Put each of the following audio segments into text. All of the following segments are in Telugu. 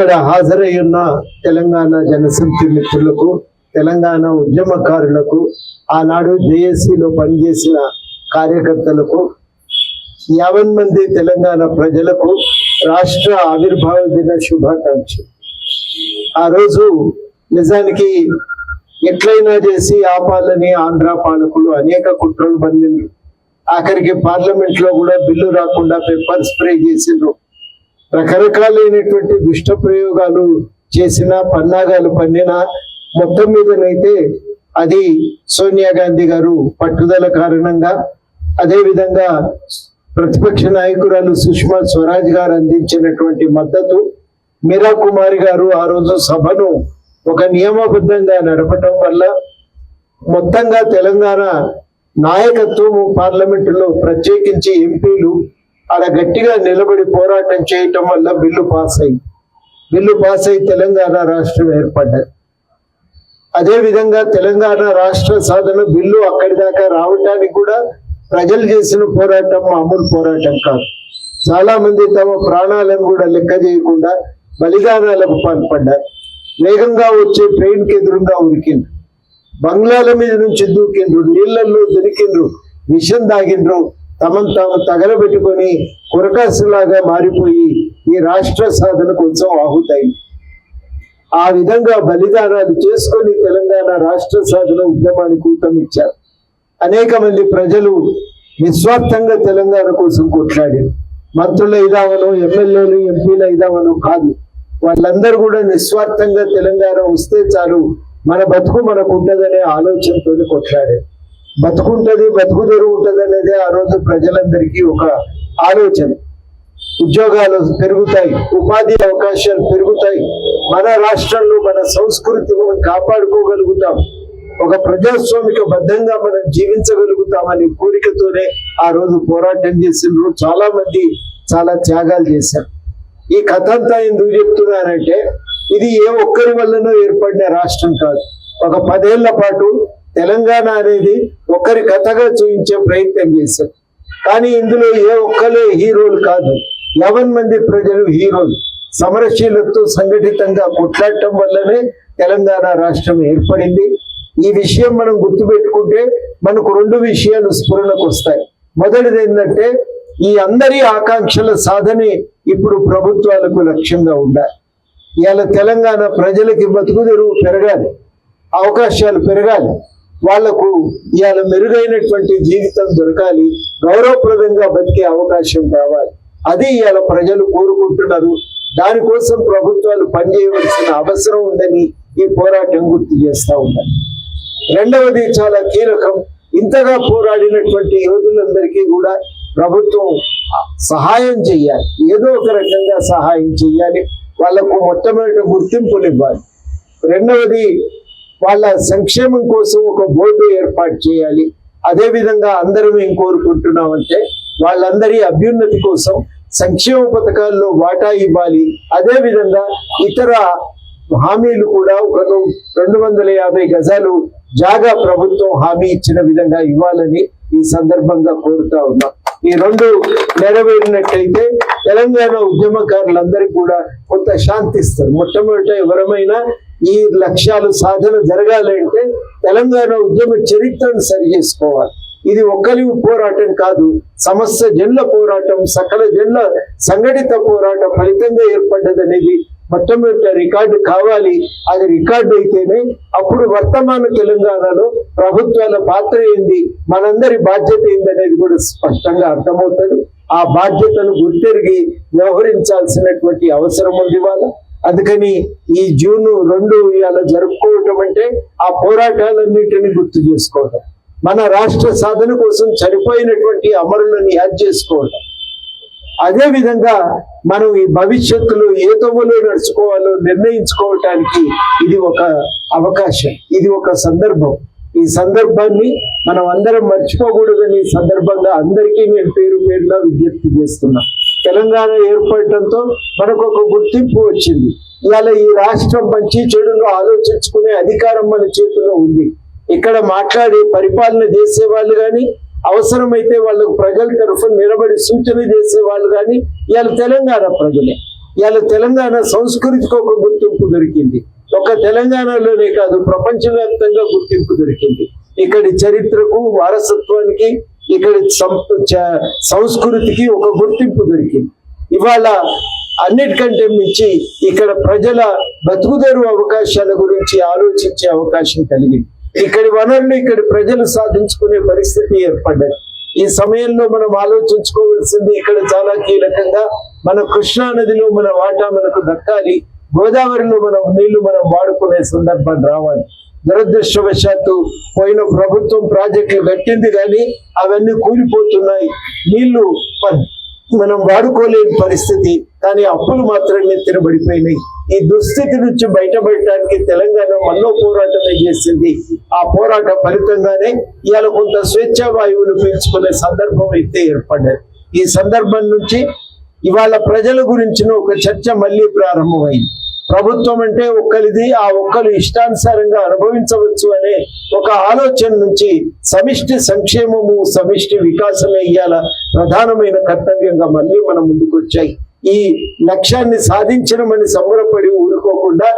ఇక్కడ హాజరై ఉన్న తెలంగాణ జనసమితి మిత్రులకు, తెలంగాణ ఉద్యమకారులకు, ఆనాడు జేఏసీలో పనిచేసిన కార్యకర్తలకు, 50 మంది తెలంగాణ ప్రజలకు రాష్ట్ర ఆవిర్భావ దిన శుభాకాంక్షలు. ఆ రోజు నిజానికి ఎట్లయినా చేసి ఆపాలని ఆంధ్ర పాలకులు అనేక కుట్రలు పన్నిండ్రు. ఆఖరికి పార్లమెంట్ లో కూడా బిల్లు రాకుండా పెప్పర్ స్ప్రే చేసిండ్రు. రకరకాలైనటువంటి దుష్ట ప్రయోగాలు చేసిన, పన్నాగాలు పన్నిన, మొత్తం మీదనైతే అది సోనియా గాంధీ గారు పట్టుదల కారణంగా, అదే విధంగా ప్రతిపక్ష నాయకురాలు సుష్మా స్వరాజ్ గారు అందించినటువంటి మద్దతు, మీరా కుమారి గారు ఆ రోజు సభను ఒక నియమబద్ధంగా నడపటం వల్ల మొత్తంగా తెలంగాణ నాయకత్వం పార్లమెంటులో ప్రత్యేకించి ఎంపీలు ఆడ గట్టిగా నిలబడి పోరాటం చేయటం వల్ల బిల్లు పాస్ అయి తెలంగాణ రాష్ట్రం ఏర్పడ్డది. అదే విధంగా తెలంగాణ రాష్ట్ర సాధన బిల్లు అక్కడి దాకా రావటానికి కూడా ప్రజలు చేసిన పోరాటం మామూలు పోరాటం కాదు. చాలా మంది తమ ప్రాణాలను కూడా లెక్క చేయకుండా బలిదానాలకు పాల్పడ్డారు. వేగంగా వచ్చే ట్రైన్ కి ఎదురుగా ఉరికిండ్రు, బంగ్లాల మీద నుంచి దూకిండ్రు, నీళ్లలో దొరికిండ్రు, విషం దాగిండ్రు, తమను తాము తగలబెట్టుకొని కురకాసులాగా మారిపోయి ఈ రాష్ట్ర సాధన కోసం ఆహుతైంది. ఆ విధంగా బలిదానాలు చేసుకొని తెలంగాణ రాష్ట్ర సాధన ఉద్యమానికి ఊతమిచ్చారు. అనేక మంది ప్రజలు నిస్వార్థంగా తెలంగాణ కోసం కొట్లాడారు. మంత్రులు అయిదామనో, ఎమ్మెల్యేలు, ఎంపీలు అయిదామనో కాదు, వాళ్ళందరూ కూడా నిస్వార్థంగా తెలంగాణ వస్తే చాలు, మన బతుకు మనకు ఉంటదనే ఆలోచనతో కొట్లాడారు. బతుకుంటది, బతుకు తెరువు ఉంటది అనేది ఆ రోజు ప్రజలందరికీ ఒక ఆలోచన. ఉద్యోగాలు పెరుగుతాయి, ఉపాధి అవకాశాలు పెరుగుతాయి, మన రాష్ట్రంలో మన సంస్కృతి మనం కాపాడుకోగలుగుతాం, ఒక ప్రజాస్వామిక బద్ధంగా మనం జీవించగలుగుతామని కోరికతోనే ఆ రోజు పోరాటం చేసిండ్రు. చాలా మంది చాలా త్యాగాలు చేశారు. ఈ కథ అంతా ఎందుకు చెప్తున్నానంటే, ఇది ఏ ఒక్కరి వల్లనో ఏర్పడిన రాష్ట్రం కాదు. ఒక 10 ఏళ్ల పాటు తెలంగాణ అనేది ఒకరి కథగా చూపించే ప్రయత్నం చేశారు. కానీ ఇందులో ఏ ఒక్కరే హీరోలు కాదు, 50 మంది ప్రజలు హీరోలు. సమరశీలతో సంఘటితంగా కొట్లాడటం వల్లనే తెలంగాణ రాష్ట్రం ఏర్పడింది. ఈ విషయం మనం గుర్తుపెట్టుకుంటే మనకు 2 విషయాలు స్ఫురణకు వస్తాయి. మొదటిది ఏంటంటే, ఈ అందరి ఆకాంక్షల సాధనే ఇప్పుడు ప్రభుత్వాలకు లక్ష్యంగా ఉండాలి. ఇవాళ తెలంగాణ ప్రజలకి బతుకు తెరువు పెరగాలి, అవకాశాలు పెరగాలి, వాళ్లకు ఇవాళ మెరుగైనటువంటి జీవితం దొరకాలి, గౌరవప్రదంగా బతికే అవకాశం కావాలి. అది ఇవాళ ప్రజలు కోరుకుంటున్నారు. దానికోసం ప్రభుత్వాలు పనిచేయవలసిన అవసరం ఉందని ఈ పోరాటం గుర్తు చేస్తూ ఉన్నారు. రెండవది చాలా కీలకం, ఇంతగా పోరాడినటువంటి యోధులందరికీ కూడా ప్రభుత్వం సహాయం చేయాలి, ఏదో ఒక రకంగా సహాయం చేయాలి, వాళ్లకు మొట్టమొదటి గుర్తింపులు ఇవ్వాలి. రెండవది, వాళ్ళ సంక్షేమం కోసం ఒక బోర్డు ఏర్పాటు చేయాలి. అదే విధంగా అందరం ఏం కోరుకుంటున్నామంటే, వాళ్ళందరి అభ్యున్నతి కోసం సంక్షేమ పథకాల్లో వాటా ఇవ్వాలి. అదే విధంగా ఇతర హామీలు కూడా ఒక 250 గజాలు జాగా ప్రభుత్వం హామీ ఇచ్చిన విధంగా ఇవ్వాలని ఈ సందర్భంగా కోరుతా ఉన్నాం. ఈ 2 నెరవేరినట్టయితే తెలంగాణ ఉద్యమకారులందరికీ కూడా కొంత శాంతిస్తారు. మొట్టమొదట ఎవరమైనా ఈ లక్ష్యాలు సాధన జరగాలంటే తెలంగాణ ఉద్యమ చరిత్రను సరి చేసుకోవాలి. ఇది ఒక్కరి పోరాటం కాదు, సమస్త జన్ల పోరాటం, సకల జన్ల సంఘటిత పోరాటం ఫలితంగా ఏర్పడ్డదనేది మొట్టమొదటి రికార్డు కావాలి. అది రికార్డు అయితేనే అప్పుడు వర్తమాన తెలంగాణలో ప్రభుత్వాల పాత్ర ఏంది, మనందరి బాధ్యత ఏందనేది కూడా స్పష్టంగా అర్థమవుతుంది. ఆ బాధ్యతను గుర్తెరిగి వ్యవహరించాల్సినటువంటి అవసరం ఉంది వాళ్ళ. అందుకని ఈ జూన్ 2 ఇవాళ జరుపుకోవటం అంటే ఆ పోరాటాలన్నింటినీ గుర్తు చేసుకోవటం, మన రాష్ట్ర సాధన కోసం చనిపోయినటువంటి అమరులను యాద్ చేసుకోవటం. అదే విధంగా మనం ఈ భవిష్యత్తులో ఏ తొవ్వలో నడుచుకోవాలో నిర్ణయించుకోవటానికి ఇది ఒక అవకాశం, ఇది ఒక సందర్భం. ఈ సందర్భాన్ని మనం అందరం మర్చిపోకూడదని ఈ సందర్భంగా అందరికీ నేను పేరు పేరున విజ్ఞప్తి చేస్తున్నా. తెలంగాణ ఏర్పడటంతో మనకు ఒక గుర్తింపు వచ్చింది. ఇవాళ ఈ రాష్ట్రం మంచి చెడును ఆలోచించుకునే అధికారం మన చేతిలో ఉంది. ఇక్కడ మాట్లాడి పరిపాలన చేసే వాళ్ళు కానీ, అవసరమైతే వాళ్ళకు ప్రజల తరఫున నిలబడి సూచన చేసే వాళ్ళు కానీ ఇవాళ తెలంగాణ ప్రజలే. ఇవాళ తెలంగాణ సంస్కృతికి ఒక గుర్తింపు దొరికింది. ఒక తెలంగాణలోనే కాదు, ప్రపంచవ్యాప్తంగా గుర్తింపు దొరికింది. ఇక్కడి చరిత్రకు, వారసత్వానికి, ఇక్కడి సంస్కృతికి ఒక గుర్తింపు దొరికింది. ఇవాళ అన్నిటికంటే మించి ఇక్కడ ప్రజల బతుకుదెరువు అవకాశాల గురించి ఆలోచించే అవకాశం కలిగింది. ఇక్కడి వనరులు ఇక్కడి ప్రజలు సాధించుకునే పరిస్థితి ఏర్పడ్డది. ఈ సమయంలో మనం ఆలోచించుకోవాల్సింది ఇక్కడ చాలా కీలకంగా మన కృష్ణా నదిలో మన వాటా మనకు దక్కాలి, గోదావరిలో నీళ్లు మనం వాడుకునే సందర్భం రావాలి. దురదృష్టవశాత్తు పోయిన ప్రభుత్వం ప్రాజెక్టులు కట్టింది కానీ అవన్నీ కూలిపోతున్నాయి, నీళ్లు మనం వాడుకోలేని పరిస్థితి, కానీ అప్పులు మాత్రం నెత్తినబడిపోయినాయి. ఈ దుస్థితి నుంచి బయటపడటానికి తెలంగాణ మళ్ళీ పోరాటమే చేసింది. ఆ పోరాట ఫలితంగానే ఇవాళ కొంత స్వేచ్ఛా వాయువులు పీల్చుకునే సందర్భం అయితే ఏర్పడ్డది. ఈ సందర్భం నుంచి ఇవాళ ప్రజల గురించిన ఒక చర్చ మళ్ళీ ప్రారంభమైంది. ప్రభుత్వం అంటే ఒక్కరిది, ఆ ఒక్కరు ఇష్టానుసారంగా అనుభవించవచ్చు అనే ఒక ఆలోచన నుంచి సమిష్టి సంక్షేమము, సమిష్టి వికాసమే ఇయ్యాల ప్రధానమైన కర్తవ్యంగా మళ్ళీ మనం ముందుకు వచ్చాయి. ఈ లక్ష్యాన్ని సాధించడమని సంబరపడి ఊరుకోకుండా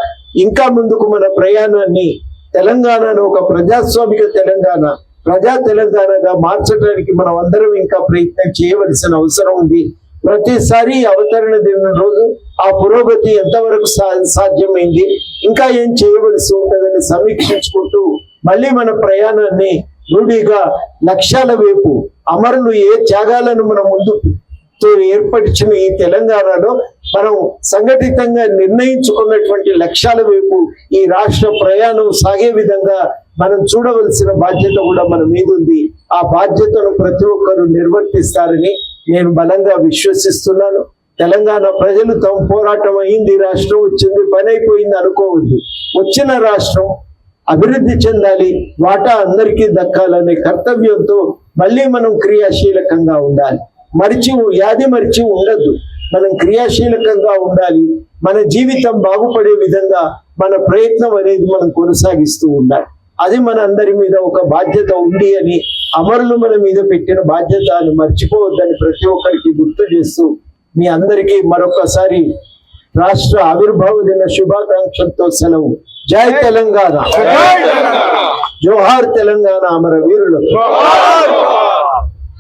ఇంకా ముందుకు మన ప్రయాణాన్ని తెలంగాణను ఒక ప్రజాస్వామిక తెలంగాణ, ప్రజా తెలంగాణగా మార్చడానికి మనం అందరం ఇంకా ప్రయత్నం చేయవలసిన అవసరం ఉంది. ప్రతిసారి అవతరణ దిన రోజు ఆ పురోగతి ఎంతవరకు సాధ్యమైంది, ఇంకా ఏం చేయవలసి ఉంటుందని సమీక్షించుకుంటూ మళ్ళీ మన ప్రయాణాన్ని రూఢిగా లక్ష్యాల వైపు, అమరులు ఏ త్యాగాలను మన ముందుతో ఏర్పరిచిన ఈ తెలంగాణలో మనం సంఘటితంగా నిర్ణయించుకున్నటువంటి లక్ష్యాల వైపు ఈ రాష్ట్ర ప్రయాణం సాగే విధంగా మనం చూడవలసిన బాధ్యత కూడా మన మీద ఉంది. ఆ బాధ్యతను ప్రతి ఒక్కరూ నిర్వర్తిస్తారని నేను బలంగా విశ్వసిస్తున్నాను. తెలంగాణ ప్రజలు తమ పోరాటం అయింది, రాష్ట్రం వచ్చింది, పని అయిపోయింది అనుకోవద్దు. వచ్చిన రాష్ట్రం అభివృద్ధి చెందాలి, వాటా అందరికీ దక్కాలనే కర్తవ్యంతో మళ్ళీ మనం క్రియాశీలకంగా ఉండాలి. మరిచి ఉండద్దు, మనం క్రియాశీలకంగా ఉండాలి. మన జీవితం బాగుపడే విధంగా మన ప్రయత్నం అనేది మనం కొనసాగిస్తూ ఉండాలి. అది మన అందరి మీద ఒక బాధ్యత ఉంది అని, అమరులు మన మీద పెట్టిన బాధ్యత అని మర్చిపోవద్దని ప్రతి ఒక్కరికి గుర్తు చేస్తూ మీ అందరికీ మరొకసారి రాష్ట్ర ఆవిర్భావ దిన శుభాకాంక్షలతో సెలవు. జై తెలంగాణ, జోహార్ తెలంగాణ అమర వీరులకు.